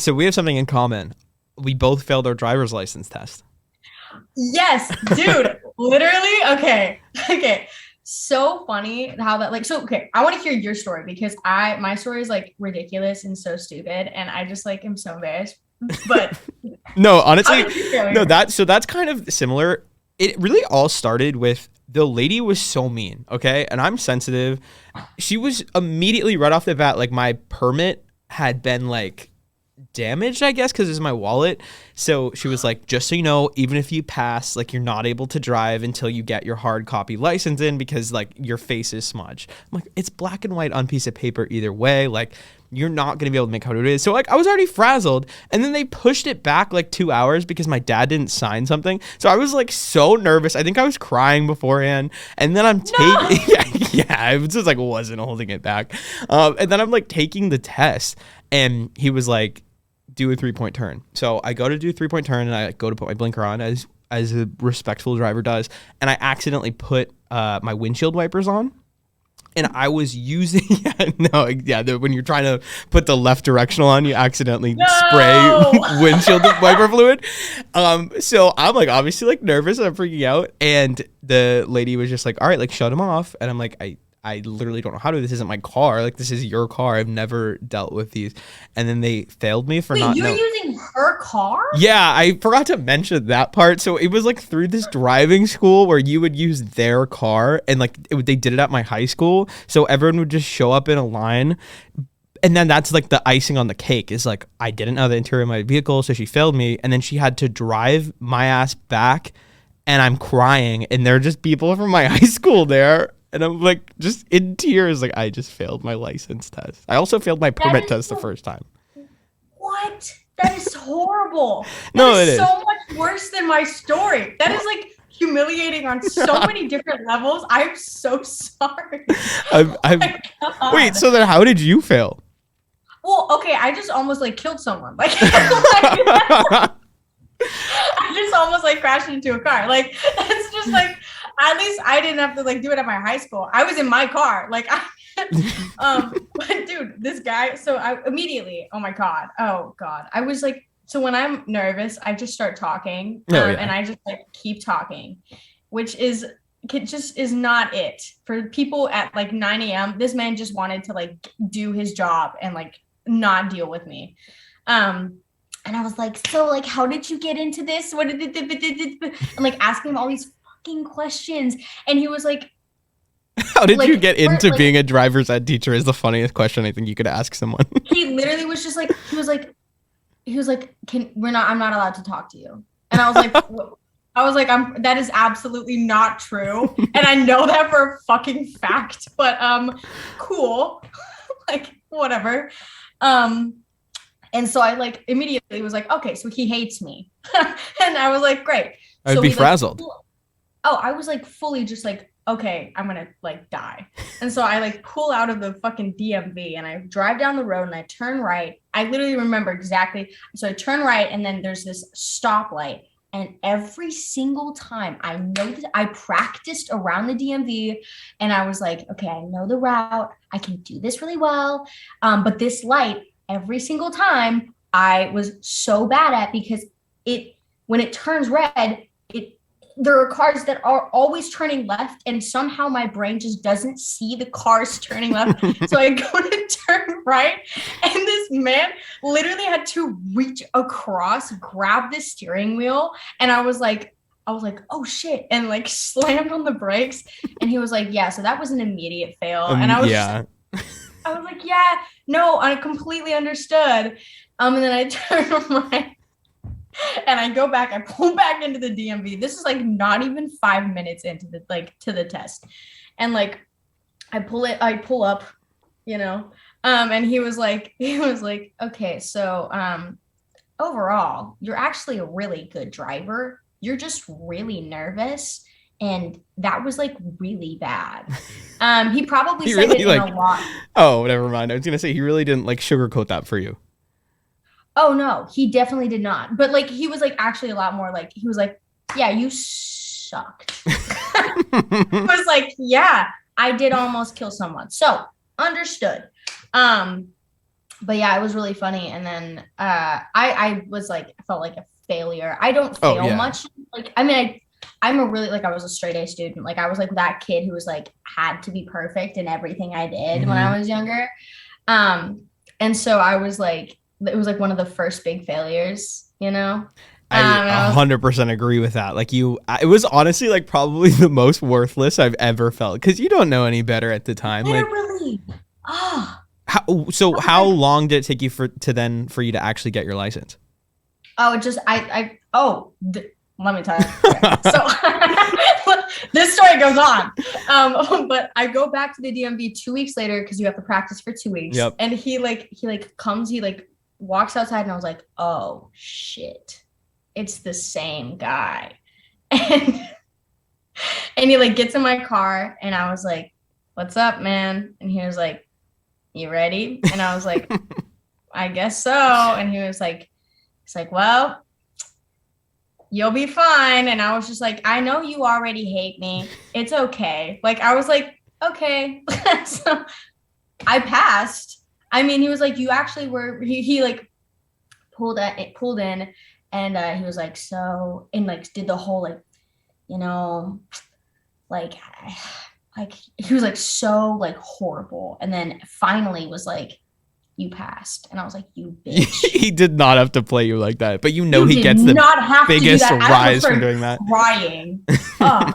So we have something in common. We both failed our driver's license test. Yes, dude. Literally. Okay. Okay. So funny how that like so okay, I want to hear your story because I my story is like ridiculous and so stupid and I just like am so embarrassed. But No, how honestly, did you feel no, here? that's kind of similar. It really all started with the lady was so mean, okay? And I'm sensitive. She was immediately right off the bat like my permit had been like damaged, I guess, because it's my wallet. So she was like, just so you know, even if you pass, like you're not able to drive until you get your hard copy license in because like your face is smudged. I'm like, it's black and white on piece of paper either way. Like you're not gonna be able to make out what it is. So like I was already frazzled, and then they pushed it back like 2 hours because my dad didn't sign something. So I was like so nervous. I think I was crying beforehand, and then I'm taking No. yeah, I was just like wasn't holding it back, and then I'm like taking the test, and he was like do a 3 point turn. So I go to do a 3 point turn and I go to put my blinker on as a respectful driver does, and I accidentally put my windshield wipers on. And I was using when you're trying to put the left directional on, you accidentally spray No. windshield wiper fluid. So I'm like obviously like nervous, I'm freaking out, and the lady was just like, "All right, like shut him off," and I'm like, I literally don't know how to. This isn't my car. Like this is your car. I've never dealt with these. And then they failed me for Wait, not you're know. using her car? Yeah, I forgot to mention that part. So it was like through this driving school where you would use their car, and like they did it at my high school. So everyone would just show up in a line, and then that's like the icing on the cake is like I didn't know the interior of my vehicle, so she failed me, and then she had to drive my ass back, and I'm crying, and there are just people from my high school there. And I'm like just in tears, like I just failed my license test. I also failed my That permit is test the first time. what? That is horrible. That No, is it so is. much worse than my story. That is like humiliating on so many different levels. I'm so sorry. Oh I've my wait. God. So then, how did you fail? Well, okay, I just almost like killed someone. Like, I just almost like crashed into a car. Like, it's just like at least I didn't have to like do it at my high school. I was in my car. Like I but dude, this guy, so I immediately, oh God. I was like, so when I'm nervous, I just start talking. Oh And yeah. I just like keep talking, which is it just is not it. For people at like 9 a.m., this man just wanted to like do his job and like not deal with me. Um, and I was like, so like, how did you get into this? What did it? And like asking him all these fucking questions. And he was How did you get into like being a driver's ed teacher? Is the funniest question I think you could ask someone. he literally was just like, he was like, can we're not, I'm not allowed to talk to you. And I was like, that is absolutely not true. And I know that for a fucking fact, but cool. Like, whatever. Um, and so I like immediately was like, okay, so he hates me. And I was like, great. I'd So be we like, frazzled. oh, I was like fully just like, okay, I'm gonna like die. And so I like pull out of the fucking DMV and I drive down the road and I turn right. I literally remember exactly. So I turn right and then there's this stoplight. And every single time I know that I practiced around the DMV and I was like, okay, I know the route. I can do this really well. But this light, every single time I was so bad at because it, when it turns red, it there are cars that are always turning left and somehow my brain just doesn't see the cars turning left, so I go to turn right and this man literally had to reach across, grab the steering wheel, and I was like oh shit, and like slammed on the brakes, and he was like, yeah, so that was an immediate fail, and Yeah. I was like, yeah, no, I completely understood. And then I turned right and I go back, I pull back into the DMV. This is like not even 5 minutes into the like to the test. And like I pull up, you know. And he was like, okay, so overall, you're actually a really good driver. You're just really nervous. And that was like really bad. He probably He said really it in a like. lot. Oh, never mind. I was gonna say he really didn't like sugarcoat that for you. Oh no, he definitely did not. But like he was like actually a lot more like he was like, yeah, you sucked. I was like, yeah, I did almost kill someone. So understood. Um, but yeah, it was really funny. And then I was like, I felt like a failure. I don't Oh fail yeah. much. Like, I mean, I'm a really like I was a straight A student. Like I was like that kid who was like had to be perfect in everything I did when Hmm. I was younger. Um, and so I was like, it was like one of the first big failures, you know? I And I was 100% agree with that. Like it was honestly like probably the most worthless I've ever felt because you don't know any better at the time. Like, literally, oh, how like, long did it take you for you to actually get your license? oh, it just, let me tell you. Okay. So this story goes on. But I go back to the DMV 2 weeks later because you have to practice for 2 weeks. Yep. And he comes, he like walks outside and I was like, oh shit, it's the same guy. And and he like gets in my car and I was like, what's up, man? And he was like, you ready? And I was like, I guess so. And he was like, it's like, well, you'll be fine. And I was just like, I know you already hate me. It's okay. Like, I was like, okay. So I passed. I mean, he was like, you actually were, he like pulled in and he was like, so, and like did the whole like, you know, like, like he was like so like horrible. And then finally was like, you passed. And I was like, you bitch. He did not have to play you like that, but You he did gets the not have to do biggest that. I almost rise from started doing that. crying. Oh,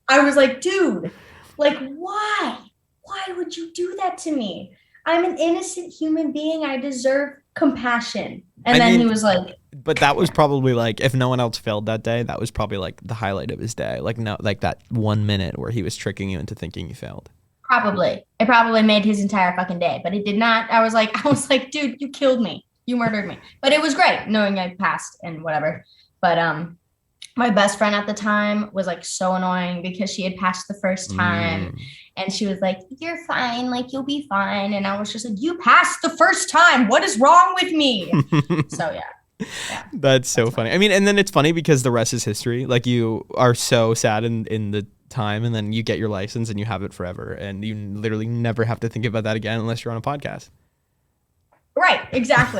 I was like, dude, like, why? Why would you do that to me? I'm an innocent human being. I deserve compassion. I And then he mean, was like, but that was probably like if no one else failed that day, that was probably like the highlight of his day. Like no, like that 1 minute where he was tricking you into thinking you failed. probably. It probably made his entire fucking day, but it did not. I was like, dude, you killed me. You murdered me. But it was great knowing I passed and whatever. But my best friend at the time was like so annoying because she had passed the first time Mm. and she was like, you're fine, like you'll be fine. And I was just like, you passed the first time. What is wrong with me? So yeah, That's so that's funny. funny. I mean, and then it's funny because the rest is history. Like you are so sad in the time, and then you get your license and you have it forever, and you literally never have to think about that again unless you're on a podcast. Right, exactly.